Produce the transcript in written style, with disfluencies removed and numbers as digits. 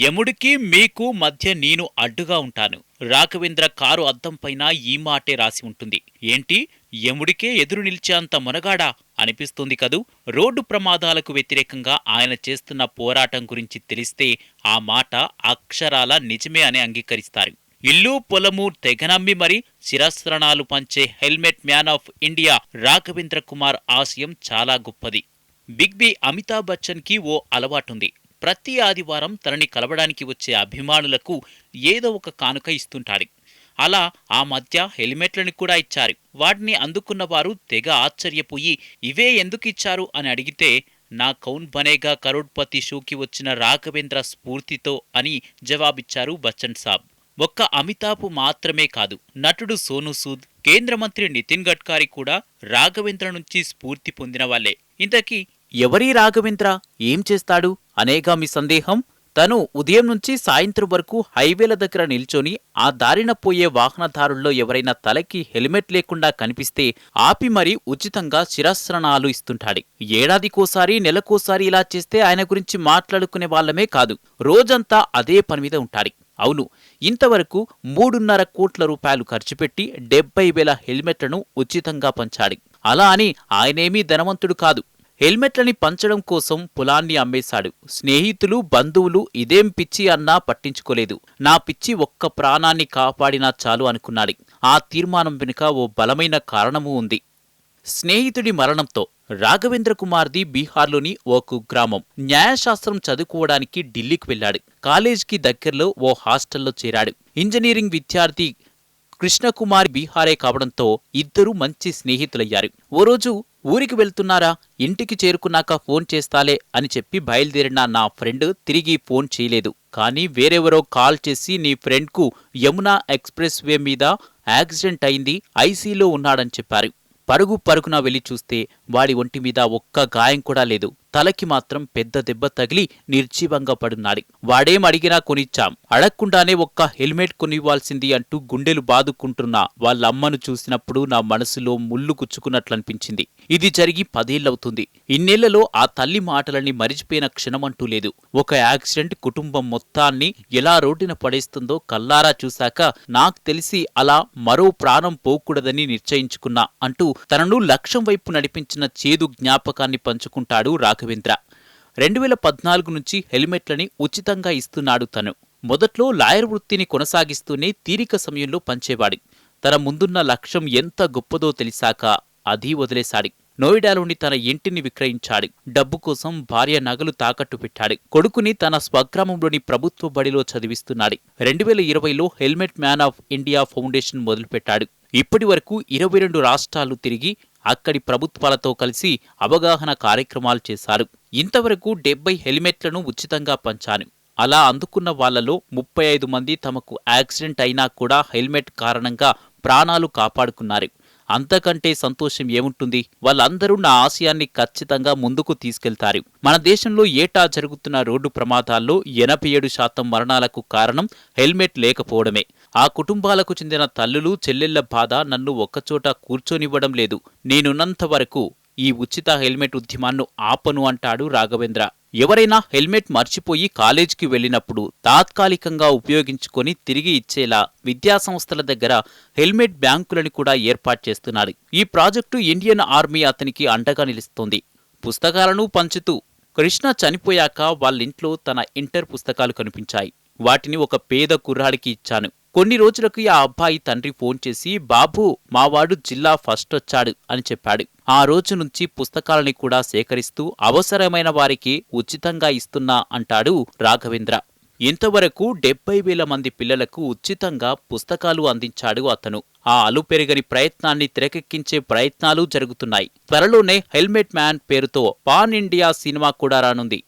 యముడికి మీకు మధ్య నేను అడ్డుగా ఉంటాను. రాఘవేంద్ర కారు అద్దం పైన ఈ మాటే రాసి ఉంటుంది. ఏంటి, యముడికే ఎదురు నిలిచేంత మొనగాడా అనిపిస్తుంది కదూ. రోడ్డు ప్రమాదాలకు వ్యతిరేకంగా ఆయన చేస్తున్న పోరాటం గురించి తెలిస్తే ఆ మాట అక్షరాల నిజమే అని అంగీకరిస్తారు. ఇల్లు పొలము తెగనమ్మి మరి శిరస్త్రణాలు పంచే helmet Man of India Raghavendra Kumar ఆశయం చాలా గొప్పది. బిగ్ బి అమితాబ్ బచ్చన్ కి ఓ అలవాటుంది. ప్రతి ఆదివారం తనని కలవడానికి వచ్చే అభిమానులకు ఏదో ఒక కానుక ఇస్తుంటాడు. అలా ఆ మధ్య హెల్మెట్లను కూడా ఇచ్చారు. వాటిని అందుకున్న వారు తెగ ఆశ్చర్యపోయి ఇవే ఎందుకిచ్చారు అని అడిగితే, నా కౌన్ బనేగా కరోడ్పతి షోకి వచ్చిన రాఘవేంద్ర స్ఫూర్తితో అని జవాబిచ్చారు బచ్చన్ సాబ్. ఒక్క అమితాబ్ మాత్రమే కాదు, నటుడు సోనూ సూద్, కేంద్ర మంత్రి నితిన్ గడ్కరీ కూడా రాఘవేంద్ర నుంచి స్ఫూర్తి పొందిన వాళ్లే. ఇంతకీ ఎవరీ రాఘవేంద్ర, ఏం చేస్తాడు అనేగా మీ సందేహం? తను ఉదయం నుంచి సాయంత్రం వరకు హైవేల దగ్గర నిల్చొని ఆ దారిన పోయే వాహనదారుల్లో ఎవరైనా తలకి హెల్మెట్ లేకుండా కనిపిస్తే ఆపి మరీ ఉచితంగా శిరస్త్రణాలు ఇస్తుంటాడు. ఏడాదికోసారి నెలకోసారి ఇలా చేస్తే ఆయన గురించి మాట్లాడుకునే వాళ్ళమే కాదు, రోజంతా అదే పనిమీద ఉంటాడు. అవును, ఇంతవరకు 3.5 కోట్ల రూపాయలు ఖర్చుపెట్టి 70,000 హెల్మెట్లను ఉచితంగా పంచాడు. అలా అని ఆయనేమీ ధనవంతుడు కాదు. హెల్మెట్లని పంచడం కోసం పొలాన్ని అమ్మేశాడు. స్నేహితులు బంధువులు ఇదేం పిచ్చి అన్నా పట్టించుకోలేదు. నా పిచ్చి ఒక్క ప్రాణాన్ని కాపాడినా చాలు అనుకున్నాడు. ఆ తీర్మానం వెనుక ఓ బలమైన కారణమూ ఉంది. స్నేహితుడి మరణంతో రాఘవేంద్ర కుమార్ది బీహార్లోని ఓ కుగ్రామం. న్యాయశాస్త్రం చదువుకోవడానికి ఢిల్లీకి వెళ్లాడు. కాలేజ్కి దగ్గరలో ఓ హాస్టల్లో చేరాడు. ఇంజనీరింగ్ విద్యార్థి కృష్ణకుమార్ బీహారే కావడంతో ఇద్దరూ మంచి స్నేహితులయ్యారు. ఓ రోజు ఊరికి వెళ్తున్నారా, ఇంటికి చేరుకున్నాక ఫోన్ చేస్తాలే అని చెప్పి బయలుదేరిన నా ఫ్రెండ్ తిరిగి ఫోన్ చేయలేదు. కానీ వేరెవరో కాల్ చేసి నీ ఫ్రెండ్కు యమునా ఎక్స్ప్రెస్ వే మీద యాక్సిడెంట్ అయింది, ఐసీలో ఉన్నాడని చెప్పారు. పరుగున వెళ్లి చూస్తే వాడి ఒంటి మీద ఒక్క గాయం కూడా లేదు. తలకి మాత్రం పెద్ద దెబ్బ తగిలి నిర్జీవంగా పడున్నాడు. వాడేం అడిగినా కొనిచ్చాం, అడగకుండానే ఒక్క హెల్మెట్ కొనివ్వాల్సింది అంటూ గుండెలు బాదుకుంటున్నా వాళ్ళమ్మను చూసినప్పుడు నా మనసులో ముళ్ళు గుచ్చుకున్నట్లనిపించింది. ఇది జరిగి 10 ఏళ్లవుతుంది. ఇన్నేళ్లలో ఆ తల్లి మాటలని మరిచిపోయిన క్షణమంటూ లేదు. ఒక యాక్సిడెంట్ కుటుంబం మొత్తాన్ని ఎలా రోడ్డున పడేస్తుందో కల్లారా చూశాక నాకు తెలిసి అలా మరో ప్రాణం పోకూడదని నిశ్చయించుకున్నా అంటూ తనను లక్ష్యం వైపు నడిపించిన చేదు జ్ఞాపకాన్ని పంచుకుంటాడు రాఘవేంద్ర. 2014 నుంచి హెల్మెట్లని ఉచితంగా ఇస్తున్నాడు తను. మొదట్లో లాయర్ వృత్తిని కొనసాగిస్తూనే తీరిక సమయంలో పంచేవాడు. తన ముందున్న లక్ష్యం ఎంత గొప్పదో తెలిసాక అదీ వదిలేశాడు. నోయిడాలోని తన ఇంటిని విక్రయించాడు. డబ్బు కోసం భార్య నగలు తాకట్టు పెట్టాడు. కొడుకుని తన స్వగ్రామంలోని ప్రభుత్వ బడిలో చదివిస్తున్నాడు. 2020లో Helmet Man of India Foundation మొదలుపెట్టాడు. ఇప్పటి వరకు 22 రాష్ట్రాలు తిరిగి అక్కడి ప్రభుత్వాలతో కలిసి అవగాహన కార్యక్రమాలు చేశారు. ఇంతవరకు 70 హెల్మెట్లను ఉచితంగా పంచాను. అలా అందుకున్న వాళ్లలో 35 మంది తమకు యాక్సిడెంట్ అయినా కూడా హెల్మెట్ కారణంగా ప్రాణాలు కాపాడుకున్నారు. అంతకంటే సంతోషం ఏముంటుంది? వాళ్ళందరూ నా ఆశయాన్ని ఖచ్చితంగా ముందుకు తీసుకెళ్తారు. మన దేశంలో ఏటా జరుగుతున్న రోడ్డు ప్రమాదాల్లో 87% మరణాలకు కారణం హెల్మెట్ లేకపోవడమే. ఆ కుటుంబాలకు చెందిన తల్లులు చెల్లెళ్ల బాధ నన్ను ఒక్కచోట కూర్చొనివ్వడం లేదు. నేనున్నంత వరకు ఈ ఉచిత హెల్మెట్ ఉద్యమాన్ని ఆపను అంటాడు రాఘవేంద్ర. ఎవరైనా హెల్మెట్ మర్చిపోయి కాలేజీకి వెళ్లినప్పుడు తాత్కాలికంగా ఉపయోగించుకొని తిరిగి ఇచ్చేలా విద్యాసంస్థల దగ్గర హెల్మెట్ బ్యాంకులను కూడా ఏర్పాటు చేస్తున్నాడు. ఈ ప్రాజెక్టు ఇండియన్ ఆర్మీ అతనికి అండగా నిలుస్తోంది. పుస్తకాలను పంచుతూ కృష్ణ చనిపోయాక వాళ్ళింట్లో తన ఇంటర్ పుస్తకాలు కనిపించాయి. వాటిని ఒక పేద కుర్రాడికి ఇచ్చాను. కొన్ని రోజులకు ఆ అబ్బాయి తండ్రి ఫోన్ చేసి, బాబూ, మావాడు జిల్లా ఫస్ట్ వచ్చాడు అని చెప్పాడు. ఆ రోజు నుంచి పుస్తకాలని కూడా సేకరిస్తూ అవసరమైన వారికి ఉచితంగా ఇస్తున్నా అంటాడు రాఘవేంద్ర. ఇంతవరకు 70,000 మంది పిల్లలకు ఉచితంగా పుస్తకాలు అందించాడు అతను. ఆ అలుపెరగని ప్రయత్నాన్ని తెరకెక్కించే ప్రయత్నాలు జరుగుతున్నాయి. త్వరలోనే హెల్మెట్ మ్యాన్ పేరుతో పాన్ ఇండియా సినిమా కూడా రానుంది.